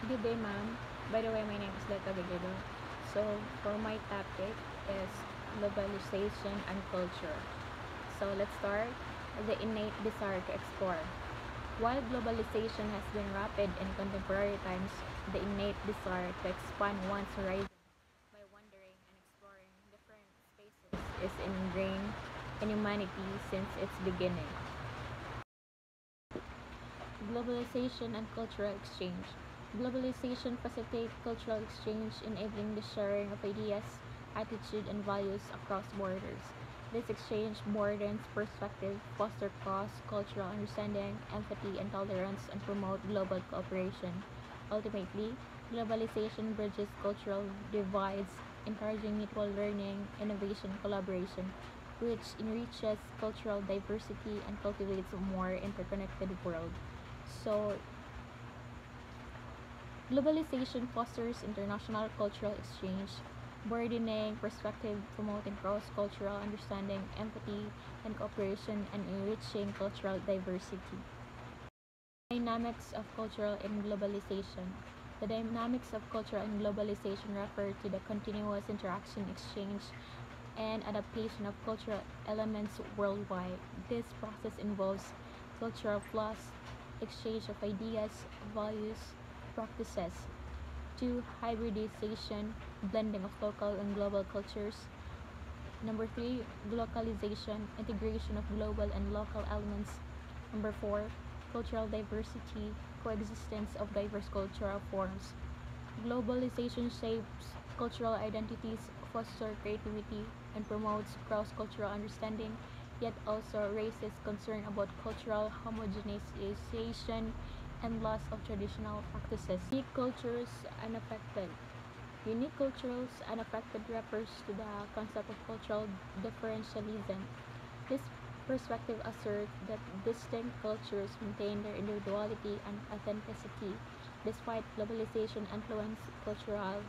Good day, ma'am. By the way, my name is Leta Beguedo. So, for my topic is globalization and culture. So, let's start. The innate desire to explore. While globalization has been rapid in contemporary times, the innate desire to expand one's horizon by wandering and exploring different spaces is ingrained in humanity since its beginning. Globalization and cultural exchange. Globalization facilitates cultural exchange, enabling the sharing of ideas, attitude, and values across borders. This exchange broadens perspective, fosters cross-cultural understanding, empathy, and tolerance, and promote global cooperation. Ultimately, globalization bridges cultural divides, encouraging mutual learning, innovation, collaboration, which enriches cultural diversity and cultivates a more interconnected world. So, globalization fosters international cultural exchange, broadening perspective, promoting cross-cultural understanding, empathy, and cooperation, and enriching cultural diversity. Dynamics of cultural and globalization. The dynamics of culture and globalization refer to the continuous interaction, exchange, and adaptation of cultural elements worldwide. This process involves cultural flows, exchange of ideas, values, practices. 2. Hybridization, blending of local and global cultures. Number 3. Localization, integration of global and local elements. Number 4. Cultural diversity, coexistence of diverse cultural forms. Globalization shapes cultural identities, fosters creativity, and promotes cross-cultural understanding, yet also raises concern about cultural homogenization and loss of traditional practices. Unique cultures unaffected. Unique cultures unaffected refers to the concept of cultural differentialism. This perspective asserts that distinct cultures maintain their individuality and authenticity despite globalization influence. Cultural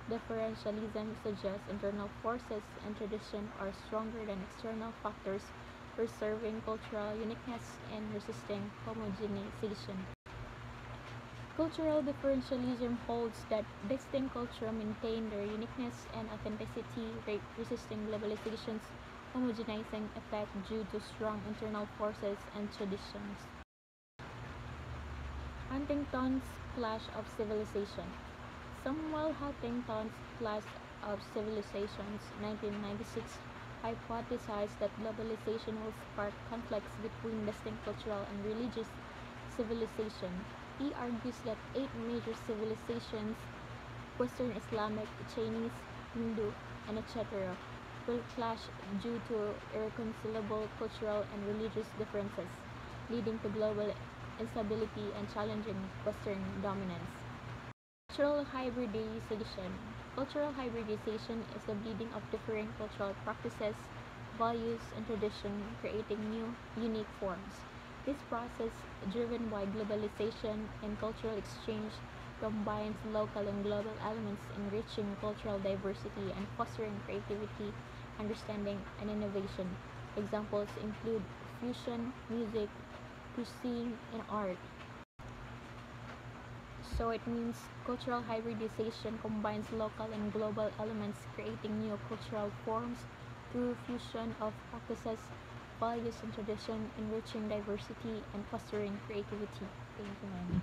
differentialism suggests internal forces and tradition are stronger than external factors, preserving cultural uniqueness and resisting homogenization. Cultural differentialism holds that distinct cultures maintain their uniqueness and authenticity, resisting globalization's homogenizing effect due to strong internal forces and traditions. Huntington's Clash of Civilization. Samuel Huntington's Clash of Civilizations, 1996, hypothesized that globalization will spark conflicts between distinct cultural and religious civilizations. He argues that eight major civilizations, Western Islamic, Chinese, Hindu, and etc., will clash due to irreconcilable cultural and religious differences, leading to global instability and challenging Western dominance. Cultural hybridization. Cultural hybridization is the blending of differing cultural practices, values, and traditions, creating new, unique forms. This process, driven by globalization and cultural exchange, combines local and global elements, enriching cultural diversity and fostering creativity, understanding, and innovation. Examples include fusion, music, cuisine, and art. So it means cultural hybridization combines local and global elements, creating new cultural forms through fusion of practices, values, and tradition, enriching diversity and fostering creativity. Thank you, ma'am.